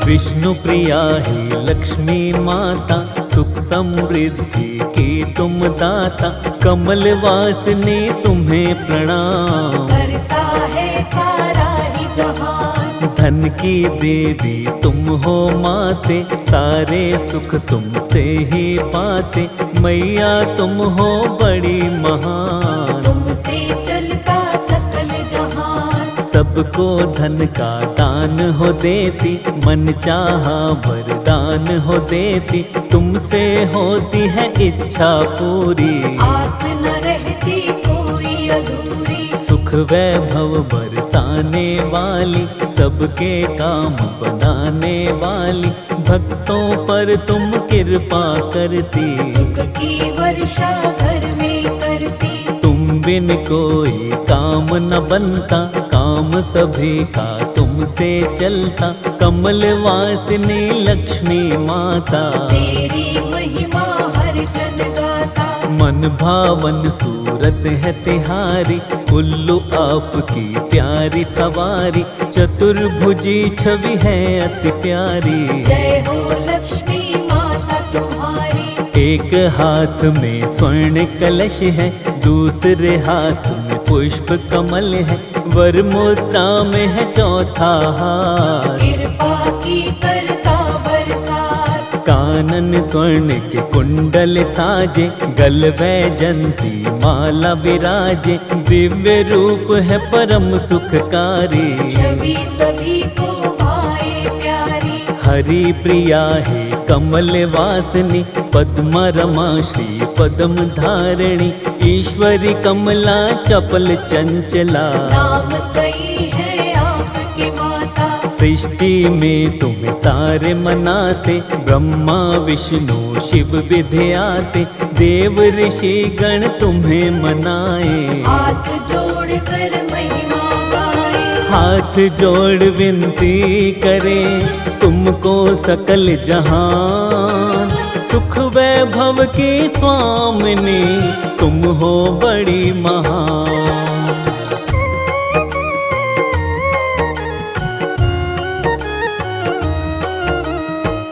विष्णु प्रिया है लक्ष्मी माता, सुख समृद्धि की तुम दाता, कमल वासिनी तुम्हें प्रणाम। करता है सारा ही जहान, धन की देवी तुम हो माते, सारे सुख तुमसे ही पाते, मैया तुम हो बड़ी महान। तुमसे चलता सकल जहान, सबको धन का दान हो देती, मन चाहा वरदान हो देती, तुमसे होती है इच्छा पूरी। आस न रहती कोई अधूरी, सुख वैभव बरसाने वाली, सबके काम बनाने वाली, भक्तों पर तुम कृपा करती। सुख की वर्षा घर में करती, तुम बिन कोई काम न बनता, काम सभी का तुमसे चलता, कमल वासिनी लक्ष्मी माता। तेरी महिमा हर जन गाता, मन भावन सूरत है तिहारी, उल्लू आपकी प्यारी सवारी, चतुर्भुजी छवि है अति प्यारी। जय हो लक्ष्मी माता तुम्हारी। एक हाथ में स्वर्ण कलश है, दूसरे हाथ में पुष्प कमल है, वर मुद्रा में है चौथा हाथ। कृपा की करता बरसात, कानन स्वर्ण के कुंडल साजे, गल वैजंती माला विराजे, दिव्य रूप है परम सुखकारी। छवि सभी को भाए प्यारी, हरि प्रिया है कमल वासिनी, पद्मा रमा श्री पद्म धारिणी, ईश्वरी कमला चपल चंचला। नाम कई है आपके माता, सृष्टि में तुम्हें सारे मनाते, ब्रह्मा विष्णु शिव विद्याते, देव ऋषि गण तुम्हें मनाए। हाथ जोड़ कर महिमा गाए, हाथ जोड़ विनती करे, तुमको सकल जहान। सुख वैभव की स्वामिनी तुम हो बड़ी महान।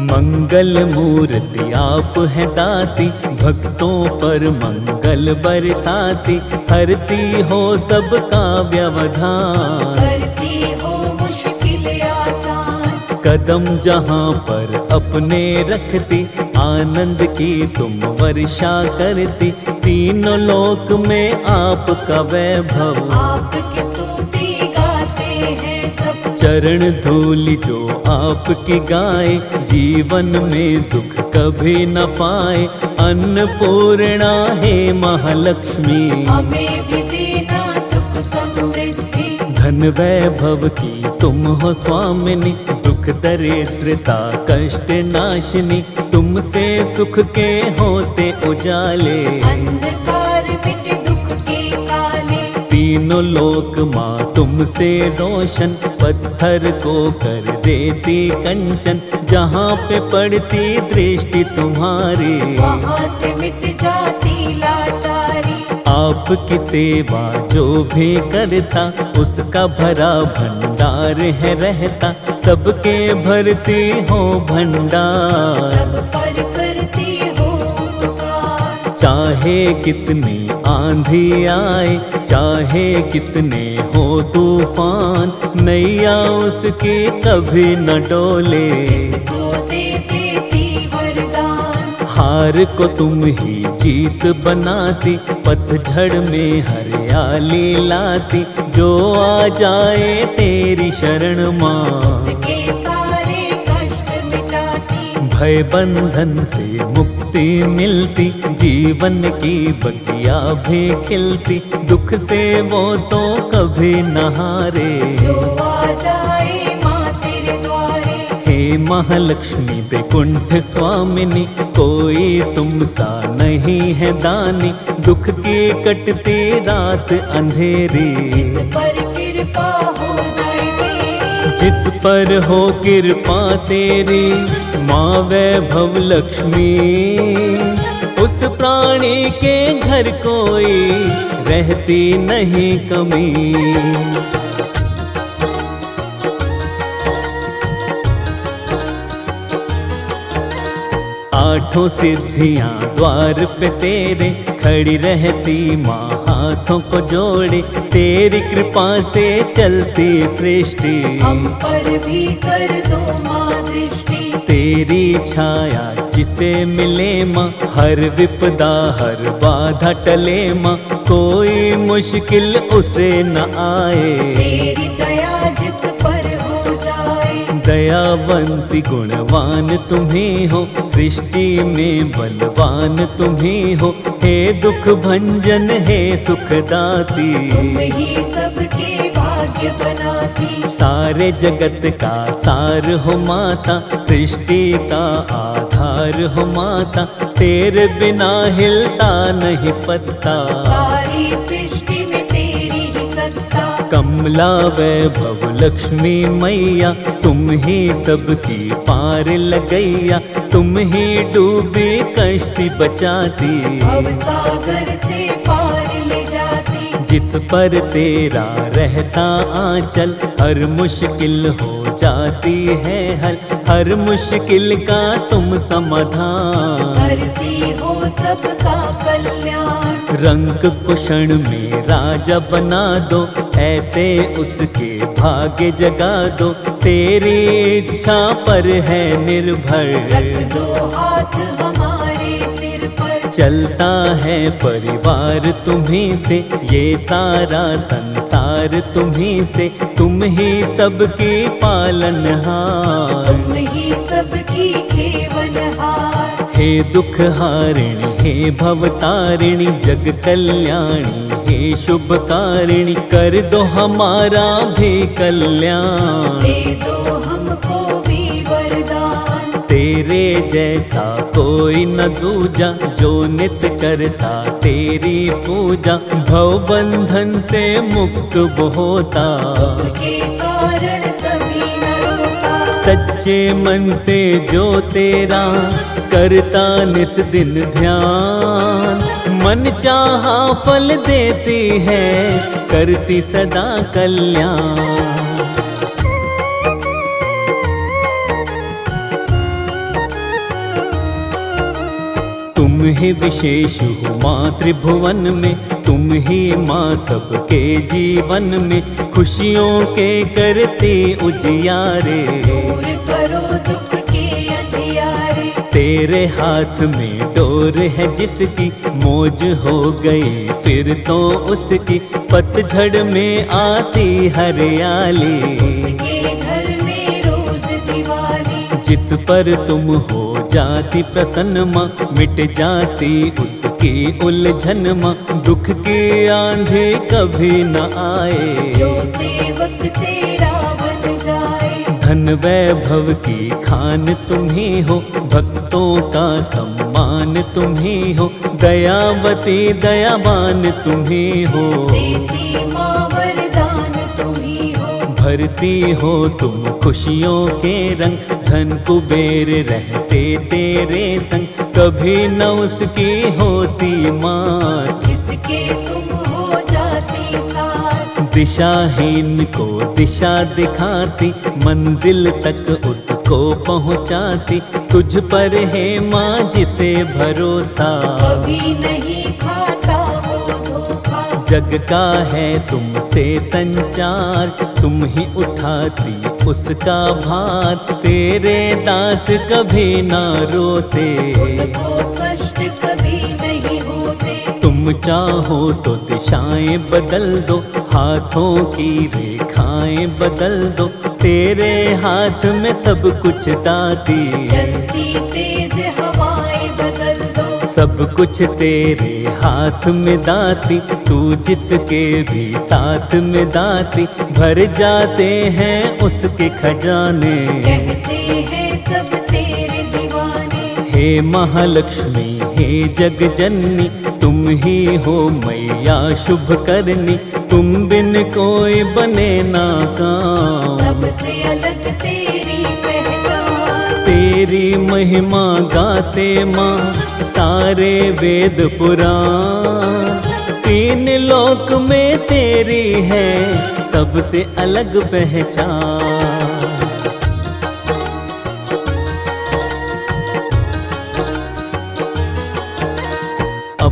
मंगल मूर्ति आप है दाती, भक्तों पर मंगल बरसाती, हरती हो सबका व्यवधान। करती हो मुश्किल आसान, कदम जहाँ पर अपने रखती, आनंद की तुम वर्षा करती, तीनों लोक में आपका वैभव। आपकी स्तुति गाते हैं सब, चरण धूलि जो आपकी गाए, जीवन में दुख कभी न पाए, अन्नपूर्णा है महालक्ष्मी। हमें भी देना सुख समृद्धि, धन वैभव की तुम हो स्वामिनी, दुख दरिद्रता कष्ट नाशिनी, तुमसे सुख के होते उजाले। अंधकार मिटे दुख के काले, तीनों लोक माँ तुमसे रोशन, पत्थर को कर देती कंचन, जहाँ पे पड़ती दृष्टि तुम्हारी। वहाँ से मिट जाती लाचारी, आपकी सेवा जो भी करता, उसका भरा भंडार है रहता, सबके भरती हो भंडार। सब पर करती हो उपकार, चाहे कितनी आंधी आए, चाहे कितने हो तूफान, नैया उसकी कभी न डोले। जिसको दे देती वरदान, हार को तुम ही जीत बनाती, पतझड़ में हरियाली लाती, जो आ जाए तेरी शरण माँ। उसके सारे कष्ट मिटाती, भय बंधन से मुक्ति मिलती, जीवन की बगिया भी खिलती, दुख से वो तो कभी न हारे। जो आ जाए माँ तेरे द्वारे, हे महालक्ष्मी वैकुंठ स्वामिनी, कोई तुम सा नहीं है दानी, दुख की कटती रात अंधेरी। जिस पर कृपा हो जाए तेरी, जिस पर हो कृपा तेरी माँ वैभव लक्ष्मी, उस प्राणी के घर कोई रहती नहीं कमी। आठों सिद्धियां द्वार पे तेरे खड़ी रहती माँ हाथों को जोड़े, तेरी कृपा से चलती सृष्टि। हम पर भी कर दो माँ दृष्टि। तेरी छाया जिसे मिले माँ, हर विपदा हर बाधा टले माँ, कोई मुश्किल उसे न आए। तेरी दया जिस पर हो जाए। दयावंती गुणवान तुम्ही हो, सृष्टि में बलवान तुम्ही हो, हे दुख भंजन हे सुखदाती। तुम ही सबके भाग्य बनाती। सारे जगत का सार हो माता, सृष्टि का आधार हो माता, तेरे बिना हिलता नहीं पत्ता। सारी सृष्टि में तेरी ही सत्ता। कमला वैभव लक्ष्मी मैया, तुम ही सबकी पार लगैया, तुम ही डूबी कश्ती बचाती। भव सागर से पार ले जाती। जिस पर तेरा रहता आंचल, हर मुश्किल हो जाती है हल, हर मुश्किल का तुम समाधान। करती हो सबका कल्याण। रंग को क्षण में राजा बना दो, ऐसे उसके भाग्य जगा दो, तेरी इच्छा पर है निर्भर। रख दो हाथ हमारे सिर पर। चलता है परिवार तुम्ही से, ये सारा संसार तुम्ही से, तुम ही सबकी पालनहार। तुम ही सबकी खेवनहार। हे दुख हारिणी हे भवतारिणी, जग कल्याणी हे शुभकारिणी, कर दो हमारा भी कल्याण। दे दो हमको भी वरदान। तेरे जैसा कोई न दूजा, जो नित्य करता तेरी पूजा, भव बंधन से मुक्त वो होता। के कारण कभी न रोता। सच्चे मन से जो तेरा करता निस दिन ध्यान, मन चाहा फल देती है, करती सदा कल्याण। तुम ही विशेष हो माँ त्रिभुवन में, तुम ही माँ सबके जीवन में, खुशियों के करती उजियारे। दूर करो दुख के अंधियारे। तेरे हाथ में डोर है जिसकी, मौज हो गई फिर तो उसकी, पतझड़ में आती हरियाली। उसके घर में रोज दिवाली। जिस पर तुम हो जाती प्रसन्न माँ, मिट जाती उसकी उलझन माँ, दुख की आंधी कभी न आए। जो सेवक तेरा बन जाए। धन वैभव की खान तुम ही हो, भक्तों का सम्मान तुम ही हो, दयावती दयावान तुम ही हो। देती माँ वरदान तुम ही हो। भरती हो तुम खुशियों के रंग, धन कुबेर रहते तेरे संग, कभी न उसकी होती मात। जिसके तुम हो जाती साथ। दिशाहीन को दिशा दिखाती, मंजिल तक उसको पहुंचाती, तुझ पर है माँ जिसे भरोसा। कभी नहीं खाता वो धोखा। जग का है तुमसे संचार, तुम ही उठाती उसका भार, तेरे दास कभी ना रोते। उनको कष्ट कभी नहीं होते। तुम चाहो तो दिशाएं बदल दो, हाथों की रेखाएं बदल दो, तेरे हाथ में सब कुछ दाती। चलती तेज हवाएं बदल दो। सब कुछ तेरे हाथ में दाती, तू जिसके भी साथ में दाती, भर जाते हैं उसके खजाने। कहते हैं सब तेरे दीवाने। हे महालक्ष्मी हे जग जननी, तुम ही हो मैया शुभ करनी, तुम बिन कोई बने ना काम। सबसे अलग तेरी पहचान। तेरी महिमा गाते माँ सारे वेद पुराण, तीन लोक में तेरी है सबसे अलग पहचान।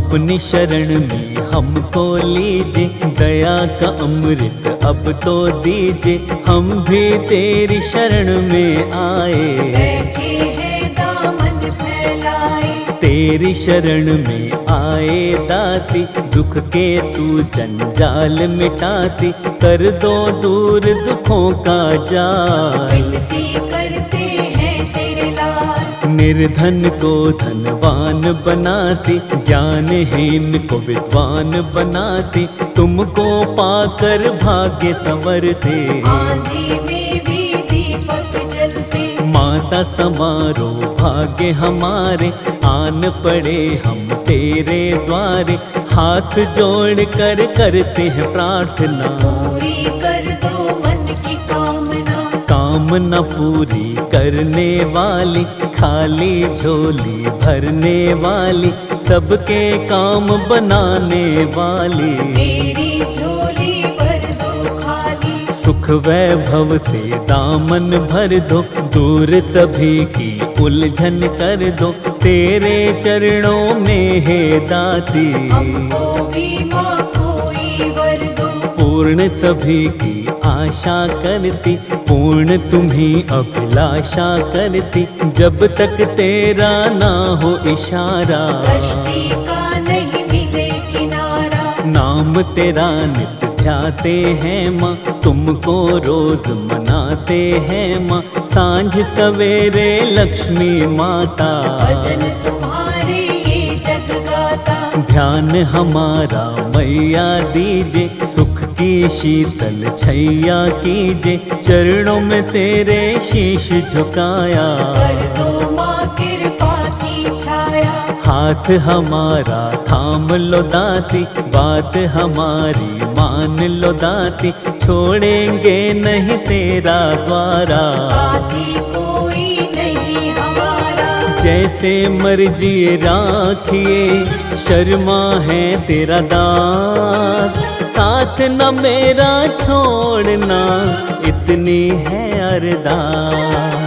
अपनी शरण में हमको लीजिए, दया का अमृत अब तो दीजिए, हम भी तेरी शरण में आए। बैठे हैं दामन फैलाए, तेरी शरण में आए दाती, दुख के तू जंजाल मिटाती, कर दो दूर दुखों का जाल। विनती करते हैं तेरे लाल, निर्धन को धनवान बनाती, ज्ञानहीन को विद्वान बनाती, तुमको पाकर भाग्य संवरते। आंधी में भी दीपक जलते, माता समारो भाग्य हमारे, आन पड़े हम तेरे द्वारे, हाथ जोड़ कर करते हैं प्रार्थना। पूरी कर दो मन की कामना, कामना पूरी करने वाली, खाली झोली भरने वाली, सबके काम बनाने वाली। मेरी झोली भर दो खाली, सुख वैभव से दामन भर दो, दूर सभी की उलझन कर दो, तेरे चरणों में है दाती। हमको भी माँ कोई वर दो, पूर्ण सभी की आशा करती, पूर्ण तुम्ही अभिलाषा करती, जब तक तेरा ना हो इशारा। कश्ती का नहीं मिले किनारा, नाम तेरा नित्य ध्याते हैं माँ, तुमको रोज मनाते हैं माँ, सांझ सवेरे लक्ष्मी माता। भजन तुम्हारे ये जग गाता, ध्यान हमारा मैया दीजे, सुख की शीतल छैया कीजे, चरणों में तेरे शीश झुकाया। कर दो माँ कृपा की छाया, हाथ हमारा थाम लो दाती, बात हमारी मान लो दाती, छोड़ेंगे नहीं तेरा द्वारा। साथी कोई नहीं हमारा, जैसे मर्जी राखिए, शर्मा है तेरा दात, साथ न मेरा छोड़ना, इतनी है अरदास।